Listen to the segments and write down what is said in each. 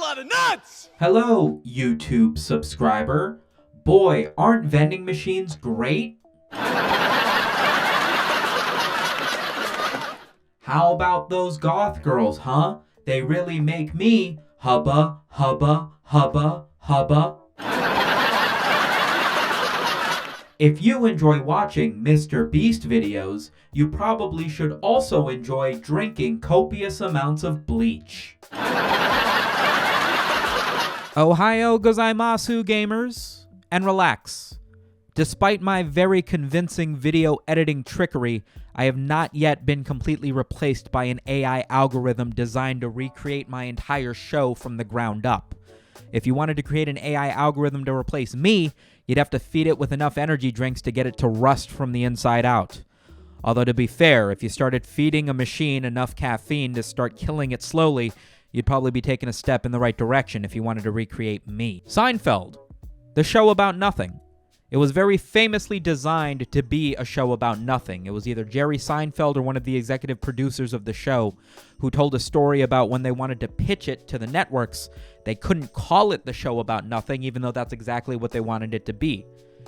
lot of nuts! Hello, YouTube subscriber. Boy, aren't vending machines great? How about those goth girls, huh? They really make me hubba, hubba, hubba, hubba. If you enjoy watching Mr. Beast videos, you probably should also enjoy drinking copious amounts of bleach. Ohio gozaimasu, gamers, and relax. Despite my very convincing video editing trickery, I have not yet been completely replaced by an AI algorithm designed to recreate my entire show from the ground up. If you wanted to create an AI algorithm to replace me, you'd have to feed it with enough energy drinks to get it to rust from the inside out. Although to be fair, if you started feeding a machine enough caffeine to start killing it slowly, you'd probably be taking a step in the right direction if you wanted to recreate me. Seinfeld, the show about nothing. It was very famously designed to be a show about nothing. It was either Jerry Seinfeld or one of the executive producers of the show who told a story about when they wanted to pitch it to the networks, they couldn't call it the show about nothing, even though that's exactly what they wanted it to be.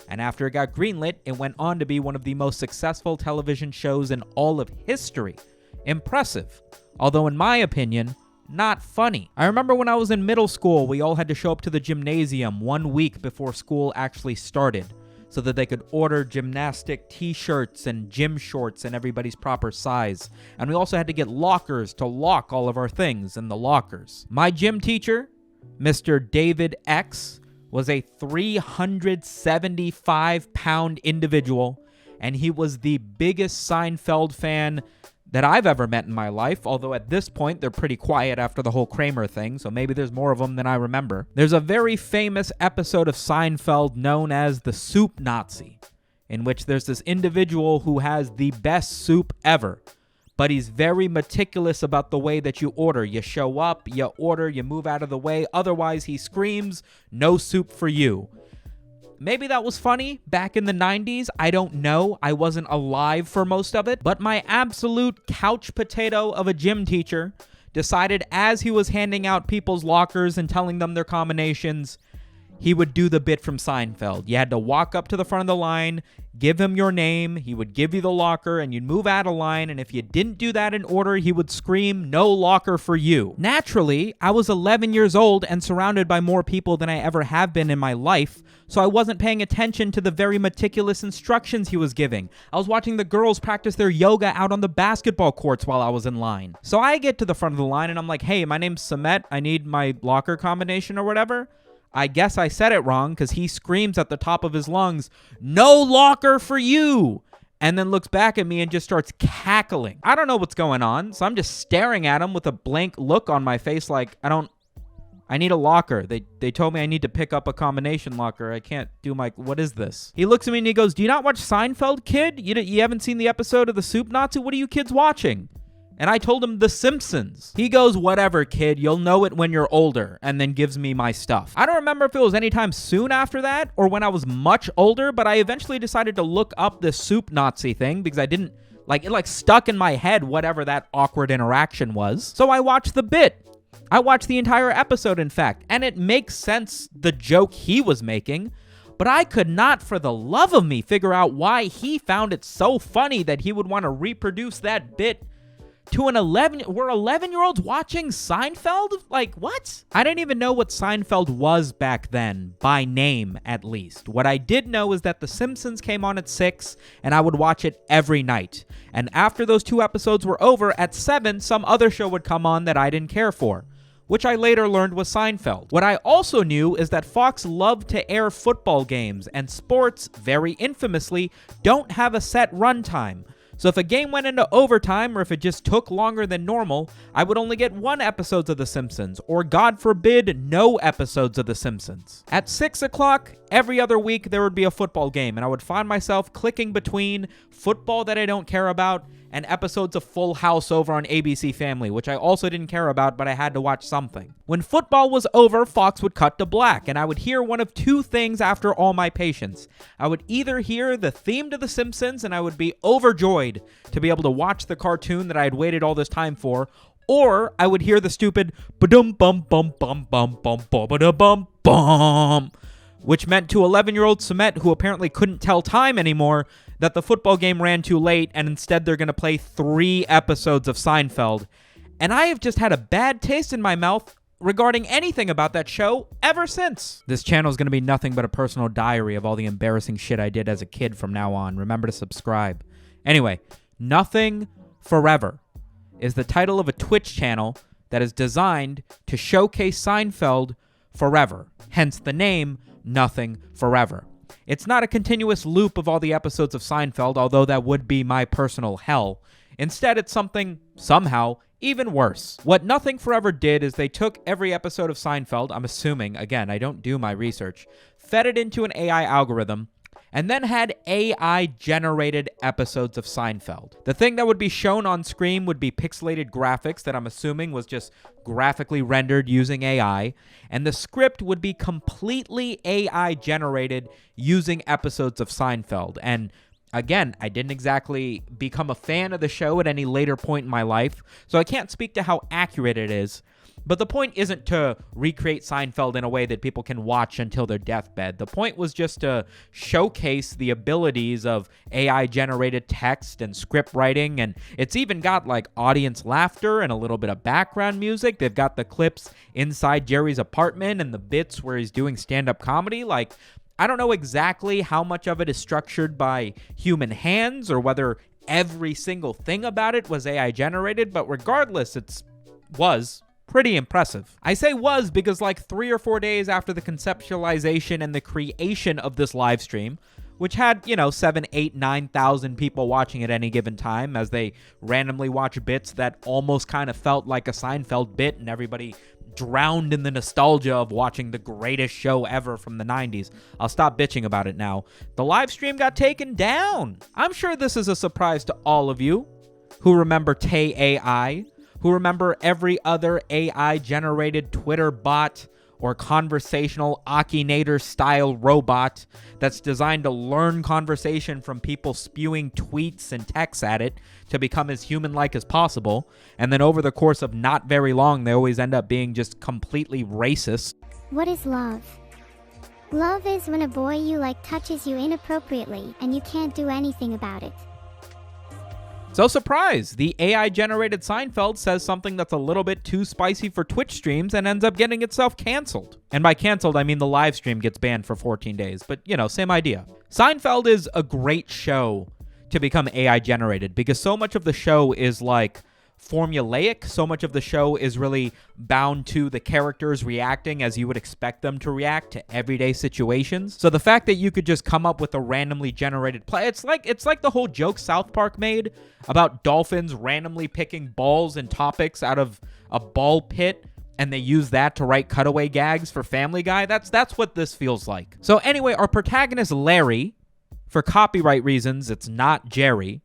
And after it got greenlit, it went on to be one of the most successful television shows in all of history. Impressive. Although in my opinion, not funny. I remember when I was in middle school, we all had to show up to the gymnasium 1 week before school actually started so that they could order gymnastic t-shirts and gym shorts in everybody's proper size. And we also had to get lockers to lock all of our things in the lockers. My gym teacher, Mr. David X, was a 375-pound individual, and he was the biggest Seinfeld fan that I've ever met in my life, although at this point they're pretty quiet after the whole Kramer thing, so maybe there's more of them than I remember. There's a very famous episode of Seinfeld known as the Soup Nazi, in which there's this individual who has the best soup ever, but he's very meticulous about the way that you order. You show up, you order, you move out of the way, otherwise he screams, "No soup for you." Maybe that was funny back in the 90s. I don't know. I wasn't alive for most of it. But my absolute couch potato of a gym teacher decided as he was handing out people's lockers and telling them their combinations, he would do the bit from Seinfeld. You had to walk up to the front of the line, give him your name, he would give you the locker, and you'd move out of line, and if you didn't do that in order, he would scream, "No locker for you." Naturally, I was 11 years old and surrounded by more people than I ever have been in my life, so I wasn't paying attention to the very meticulous instructions he was giving. I was watching the girls practice their yoga out on the basketball courts while I was in line. So I get to the front of the line, and I'm like, "Hey, my name's Samet, I need my locker combination or whatever." I guess I said it wrong because he screams at the top of his lungs, "No locker for you!" And then looks back at me and just starts cackling. I don't know what's going on, so I'm just staring at him with a blank look on my face like, I need a locker. They told me I need to pick up a combination locker. I can't do what is this? He looks at me and he goes, "Do you not watch Seinfeld, kid? You haven't seen the episode of the Soup Nazi? What are you kids watching?" And I told him The Simpsons. He goes, "Whatever, kid, you'll know it when you're older," and then gives me my stuff. I don't remember if it was anytime soon after that or when I was much older, but I eventually decided to look up this Soup Nazi thing because I didn't, it stuck in my head whatever that awkward interaction was. So I watched the bit. I watched the entire episode, in fact, and it makes sense, the joke he was making, but I could not for the love of me figure out why he found it so funny that he would want to reproduce that bit to an 11-year-olds watching Seinfeld? What? I didn't even know what Seinfeld was back then, by name at least. What I did know is that The Simpsons came on at 6, and I would watch it every night. And after those 2 episodes were over, at 7, some other show would come on that I didn't care for, which I later learned was Seinfeld. What I also knew is that Fox loved to air football games, and sports, very infamously, don't have a set runtime. So if a game went into overtime or if it just took longer than normal, I would only get 1 episode of The Simpsons, or God forbid, no episodes of The Simpsons. At 6 o'clock, every other week, there would be a football game, and I would find myself clicking between football that I don't care about and episodes of Full House over on ABC Family, which I also didn't care about, but I had to watch something. When football was over, Fox would cut to black, and I would hear one of 2 things after all my patience. I would either hear the theme to The Simpsons, and I would be overjoyed to be able to watch the cartoon that I had waited all this time for, or I would hear the stupid ba-dum bum bum bum bum bum bum ba-da-bum bum, which meant to 11-year-old Sumet, who apparently couldn't tell time anymore, that the football game ran too late and instead they're going to play 3 episodes of Seinfeld. And I have just had a bad taste in my mouth regarding anything about that show ever since. This channel is going to be nothing but a personal diary of all the embarrassing shit I did as a kid from now on. Remember to subscribe. Anyway, Nothing Forever is the title of a Twitch channel that is designed to showcase Seinfeld forever. Hence the name, Nothing Forever. It's not a continuous loop of all the episodes of Seinfeld, although that would be my personal hell. Instead, it's something, somehow, even worse. What Nothing Forever did is they took every episode of Seinfeld, I'm assuming, again, I don't do my research, fed it into an AI algorithm, and then had AI-generated episodes of Seinfeld. The thing that would be shown on screen would be pixelated graphics that I'm assuming was just graphically rendered using AI, and the script would be completely AI-generated using episodes of Seinfeld. And again, I didn't exactly become a fan of the show at any later point in my life, so I can't speak to how accurate it is. But the point isn't to recreate Seinfeld in a way that people can watch until their deathbed. The point was just to showcase the abilities of AI-generated text and script writing, and it's even got like audience laughter and a little bit of background music. They've got the clips inside Jerry's apartment and the bits where he's doing stand-up comedy. Like, I don't know exactly how much of it is structured by human hands or whether every single thing about it was AI-generated, but regardless, was pretty impressive. I say was because like 3 or 4 days after the conceptualization and the creation of this live stream, which had, 7, 8, 9,000 people watching at any given time as they randomly watch bits that almost kind of felt like a Seinfeld bit and everybody drowned in the nostalgia of watching the greatest show ever from the 90s. I'll stop bitching about it now. The live stream got taken down. I'm sure this is a surprise to all of you who remember Tay AI, who remember every other AI-generated Twitter bot or conversational Akinator-style robot that's designed to learn conversation from people spewing tweets and texts at it to become as human-like as possible, and then over the course of not very long, they always end up being just completely racist. What is love? Love is when a boy you like touches you inappropriately and you can't do anything about it. So surprise, the AI-generated Seinfeld says something that's a little bit too spicy for Twitch streams and ends up getting itself canceled. And by canceled, I mean the live stream gets banned for 14 days, but same idea. Seinfeld is a great show to become AI-generated because so much of the show is like formulaic. So much of the show is really bound to the characters reacting as you would expect them to react to everyday situations. So the fact that you could just come up with a randomly generated play, it's like the whole joke South Park made about dolphins randomly picking balls and topics out of a ball pit, and they use that to write cutaway gags for Family Guy. That's what this feels like. So anyway, our protagonist Larry, for copyright reasons, it's not Jerry.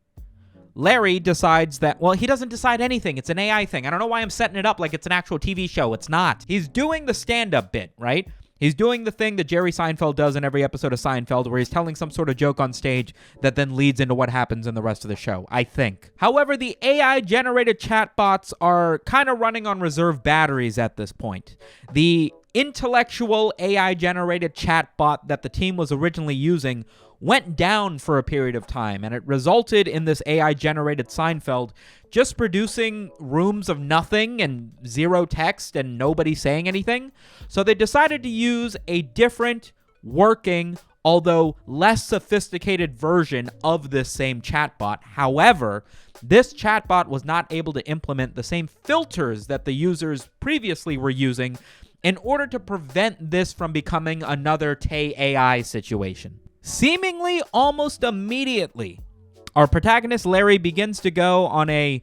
Larry decides that, well, he doesn't decide anything. It's an AI thing. I don't know why I'm setting it up like it's an actual TV show. It's not. He's doing the stand-up bit, right? He's doing the thing that Jerry Seinfeld does in every episode of Seinfeld where he's telling some sort of joke on stage that then leads into what happens in the rest of the show, I think. However, the AI-generated chatbots are kind of running on reserve batteries at this point. The intellectual AI-generated chatbot that the team was originally using went down for a period of time, and it resulted in this AI-generated Seinfeld just producing rooms of nothing and zero text and nobody saying anything. So they decided to use a different, working, although less sophisticated version of this same chatbot. However, this chatbot was not able to implement the same filters that the users previously were using in order to prevent this from becoming another Tay AI situation. Seemingly almost immediately, our protagonist Larry begins to go on a,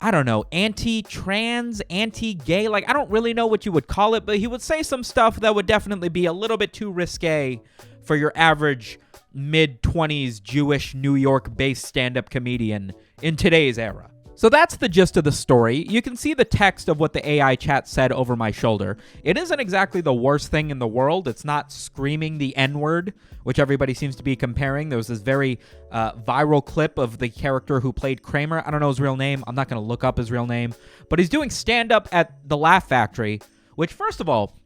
anti-trans, anti-gay, I don't really know what you would call it, but he would say some stuff that would definitely be a little bit too risque for your average mid-20s Jewish New York-based stand-up comedian in today's era. So that's the gist of the story. You can see the text of what the AI chat said over my shoulder. It isn't exactly the worst thing in the world. It's not screaming the N-word, which everybody seems to be comparing. There was this very viral clip of the character who played Kramer. I don't know his real name. I'm not going to look up his real name. But he's doing stand-up at the Laugh Factory, which, first of all,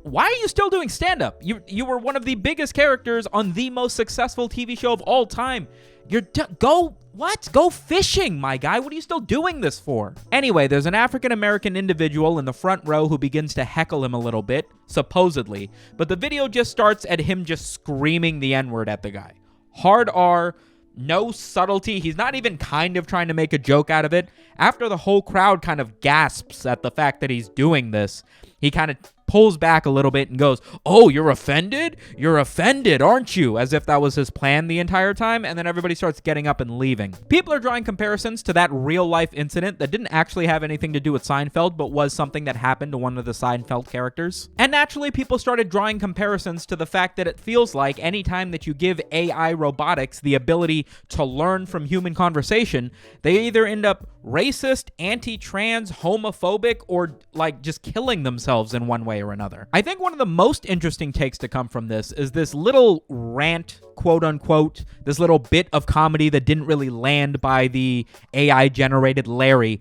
why are you still doing stand-up? You were one of the biggest characters on the most successful TV show of all time. Go fishing, my guy. What are you still doing this for? Anyway, there's an African-American individual in the front row who begins to heckle him a little bit, supposedly. But the video just starts at him just screaming the N-word at the guy. Hard R, no subtlety. He's not even kind of trying to make a joke out of it. After the whole crowd kind of gasps at the fact that he's doing this, he kind of pulls back a little bit and goes, "Oh, you're offended? You're offended, aren't you?" As if that was his plan the entire time, and then everybody starts getting up and leaving. People are drawing comparisons to that real-life incident that didn't actually have anything to do with Seinfeld, but was something that happened to one of the Seinfeld characters. And naturally, people started drawing comparisons to the fact that it feels like anytime that you give AI robotics the ability to learn from human conversation, they either end up racist, anti-trans, homophobic, or like just killing themselves in one way or another. I think one of the most interesting takes to come from this is this little rant, quote unquote, this little bit of comedy that didn't really land by the AI generated Larry,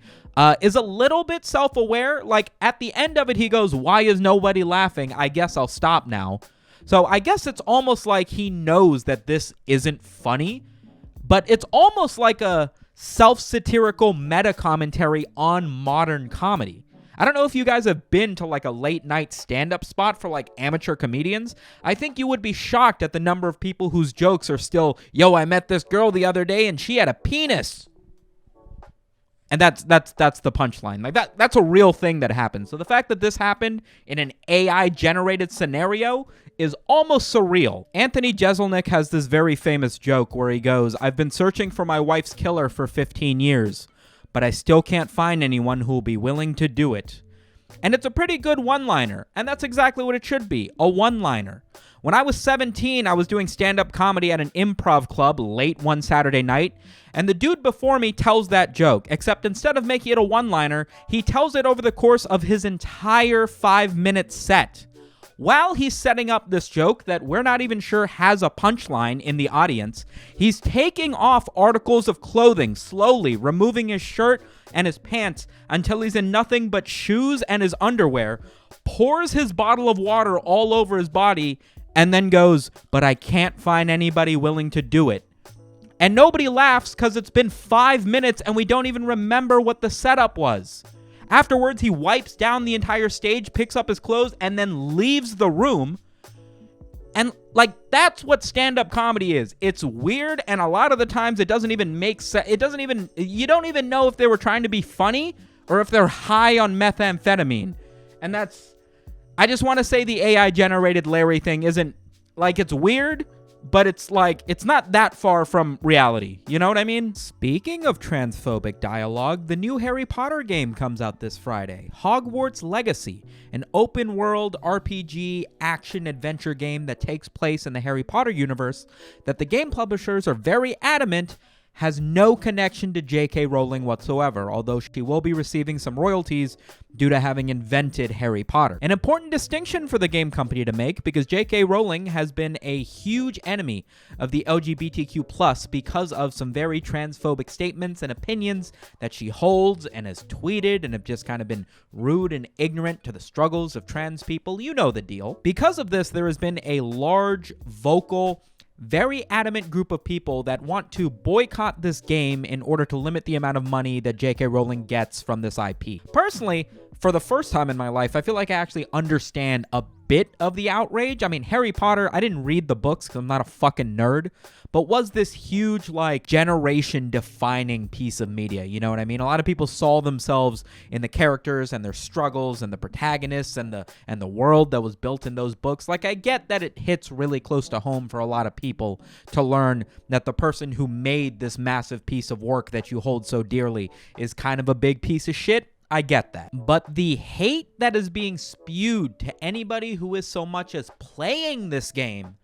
is a little bit self-aware. Like at the end of it, he goes, "Why is nobody laughing? I guess I'll stop now." So I guess it's almost like he knows that this isn't funny, but it's almost like a self-satirical meta-commentary on modern comedy. I don't know if you guys have been to like a late night stand-up spot for like amateur comedians. I think you would be shocked at the number of people whose jokes are still, "Yo, I met this girl the other day and she had a penis." And that's the punchline. Like that's a real thing that happened. So the fact that this happened in an AI generated scenario is almost surreal. Anthony Jeselnik has this very famous joke where he goes, "I've been searching for my wife's killer for 15 years, but I still can't find anyone who will be willing to do it." And it's a pretty good one-liner, and that's exactly what it should be, a one-liner. When I was 17, I was doing stand-up comedy at an improv club late one Saturday night, and the dude before me tells that joke, except instead of making it a one-liner, he tells it over the course of his entire 5-minute set. While he's setting up this joke that we're not even sure has a punchline in the audience, he's taking off articles of clothing, slowly removing his shirt and his pants until he's in nothing but shoes and his underwear, pours his bottle of water all over his body, and then goes, "But I can't find anybody willing to do it." And nobody laughs because it's been 5 minutes and we don't even remember what the setup was. Afterwards, he wipes down the entire stage, picks up his clothes, and then leaves the room. And, like, that's what stand-up comedy is. It's weird, and a lot of the times it doesn't even make sense. You don't even know if they were trying to be funny or if they're high on methamphetamine. And I just want to say the AI-generated Larry thing isn't, like, it's weird, but it's not that far from reality. You know what I mean? Speaking of transphobic dialogue, the new Harry Potter game comes out this Friday. Hogwarts Legacy, an open-world RPG action-adventure game that takes place in the Harry Potter universe that the game publishers are very adamant has no connection to J.K. Rowling whatsoever, although she will be receiving some royalties due to having invented Harry Potter. An important distinction for the game company to make, because J.K. Rowling has been a huge enemy of the LGBTQ+ because of some very transphobic statements and opinions that she holds and has tweeted and have just kind of been rude and ignorant to the struggles of trans people. You know the deal. Because of this, there has been a large, vocal, very adamant group of people that want to boycott this game in order to limit the amount of money that J.K. Rowling gets from this IP. Personally, for the first time in my life, I feel like I actually understand a bit of the outrage. I mean, Harry Potter, I didn't read the books because I'm not a fucking nerd, but was this huge, like, generation-defining piece of media, you know what I mean? A lot of people saw themselves in the characters and their struggles and the protagonists and the world that was built in those books. Like, I get that it hits really close to home for a lot of people to learn that the person who made this massive piece of work that you hold so dearly is kind of a big piece of shit. I get that. But the hate that is being spewed to anybody who is so much as playing this game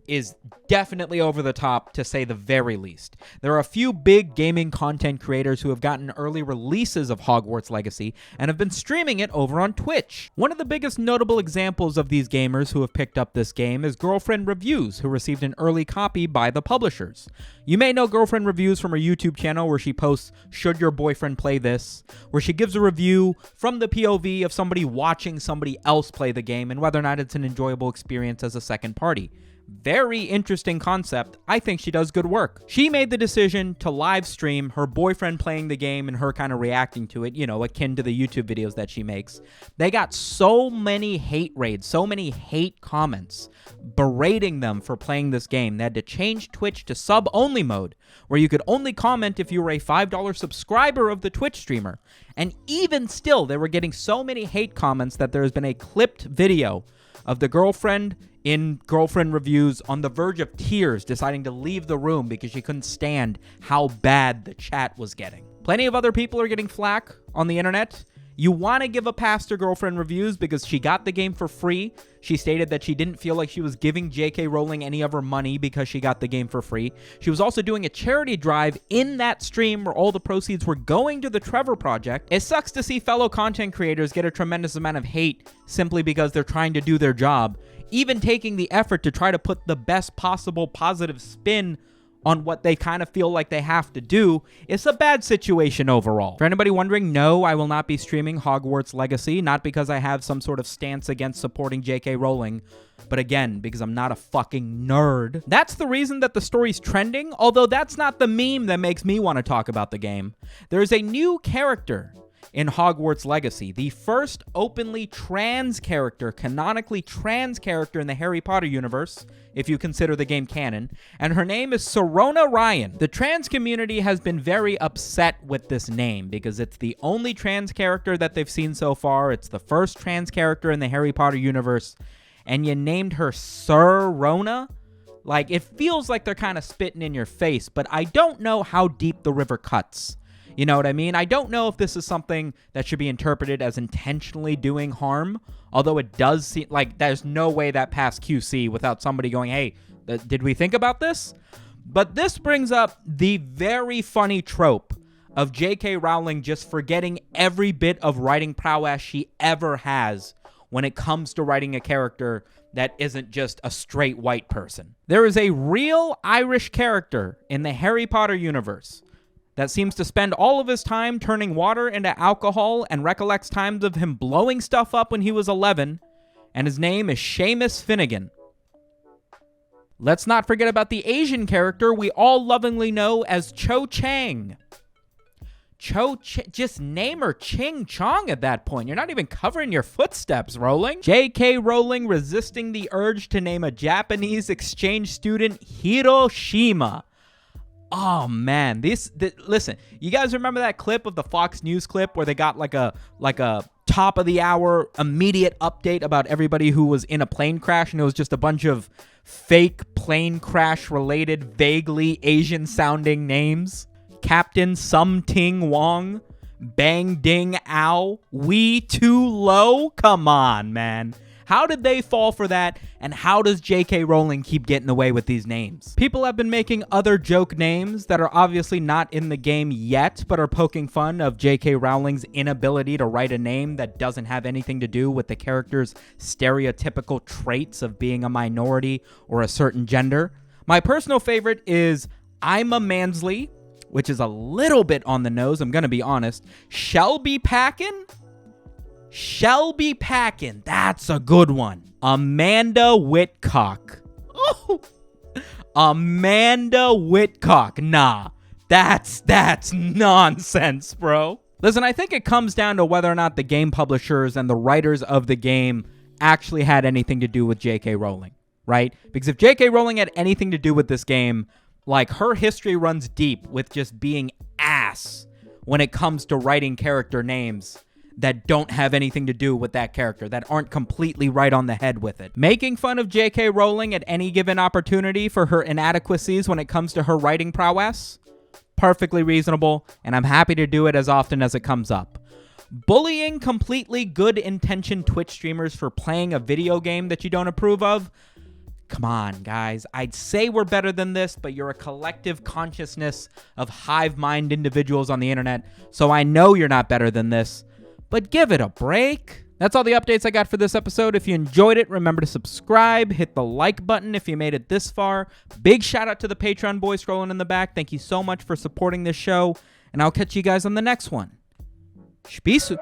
is definitely over the top, to say the very least. There are a few big gaming content creators who have gotten early releases of Hogwarts Legacy and have been streaming it over on Twitch. One of the biggest notable examples of these gamers who have picked up this game is Girlfriend Reviews, who received an early copy by the publishers. You may know Girlfriend Reviews from her YouTube channel, where she posts "Should Your Boyfriend Play This?", where she gives a review from the POV of somebody watching somebody else play the game and whether or not it's an enjoyable experience as a second party. Very interesting concept. I think she does good work. She made the decision to live stream her boyfriend playing the game and her kind of reacting to it, akin to the YouTube videos that she makes. They got so many hate raids, so many hate comments berating them for playing this game. They had to change Twitch to sub-only mode, where you could only comment if you were a $5 subscriber of the Twitch streamer. And even still, they were getting so many hate comments that there has been a clipped video of the girlfriend in Girlfriend Reviews on the verge of tears, deciding to leave the room because she couldn't stand how bad the chat was getting. Plenty of other people are getting flack on the internet. You want to give a pass to Girlfriend Reviews because she got the game for free. She stated that she didn't feel like she was giving J.K. Rowling any of her money because she got the game for free. She was also doing a charity drive in that stream where all the proceeds were going to the Trevor Project. It sucks to see fellow content creators get a tremendous amount of hate simply because they're trying to do their job, even taking the effort to try to put the best possible positive spin on what they kind of feel like they have to do. It's a bad situation overall. For anybody wondering, no, I will not be streaming Hogwarts Legacy, not because I have some sort of stance against supporting J.K. Rowling, but again, because I'm not a fucking nerd. That's the reason that the story's trending, although that's not the meme that makes me want to talk about the game. There's a new character in Hogwarts Legacy, the first openly trans character, canonically trans character in the Harry Potter universe, if you consider the game canon, and her name is Serona Ryan. The trans community has been very upset with this name because it's the only trans character that they've seen so far. It's the first trans character in the Harry Potter universe, and you named her Serona? Like, it feels like they're kind of spitting in your face, but I don't know how deep the river cuts. You know what I mean? I don't know if this is something that should be interpreted as intentionally doing harm, although it does seem like there's no way that passed QC without somebody going, hey, did we think about this? But this brings up the very funny trope of J.K. Rowling just forgetting every bit of writing prowess she ever has when it comes to writing a character that isn't just a straight white person. There is a real Irish character in the Harry Potter universe that seems to spend all of his time turning water into alcohol and recollects times of him blowing stuff up when he was 11, and his name is Seamus Finnegan. Let's not forget about the Asian character we all lovingly know as Cho Chang. Just name her Ching Chong at that point. You're not even covering your footsteps, Rowling. J.K. Rowling resisting the urge to name a Japanese exchange student Hiroshima. Oh man, listen, you guys remember that clip of the Fox News clip where they got like a top of the hour immediate update about everybody who was in a plane crash, and it was just a bunch of fake plane crash related, vaguely Asian sounding names? Captain Sum Ting Wong, Bang Ding Ow, Wee Too Low? Come on, man. How did they fall for that, and how does J.K. Rowling keep getting away with these names? People have been making other joke names that are obviously not in the game yet, but are poking fun of J.K. Rowling's inability to write a name that doesn't have anything to do with the character's stereotypical traits of being a minority or a certain gender. My personal favorite is I'm a Mansley, which is a little bit on the nose, I'm gonna be honest. Shelby Packin? Shelby Packin, that's a good one. Amanda Whitcock. Oh, Amanda Whitcock. Nah, that's nonsense, bro. Listen, I think it comes down to whether or not the game publishers and the writers of the game actually had anything to do with J.K. Rowling, right? Because if J.K. Rowling had anything to do with this game, like, her history runs deep with just being ass when it comes to writing character names that don't have anything to do with that character, that aren't completely right on the head with it. Making fun of J.K. Rowling at any given opportunity for her inadequacies when it comes to her writing prowess? Perfectly reasonable, and I'm happy to do it as often as it comes up. Bullying completely good-intentioned Twitch streamers for playing a video game that you don't approve of? Come on, guys. I'd say we're better than this, but you're a collective consciousness of hive mind individuals on the internet, so I know you're not better than this, but give it a break. That's all the updates I got for this episode. If you enjoyed it, remember to subscribe, hit the like button if you made it this far. Big shout out to the Patreon boy scrolling in the back. Thank you so much for supporting this show, and I'll catch you guys on the next one. Spisu.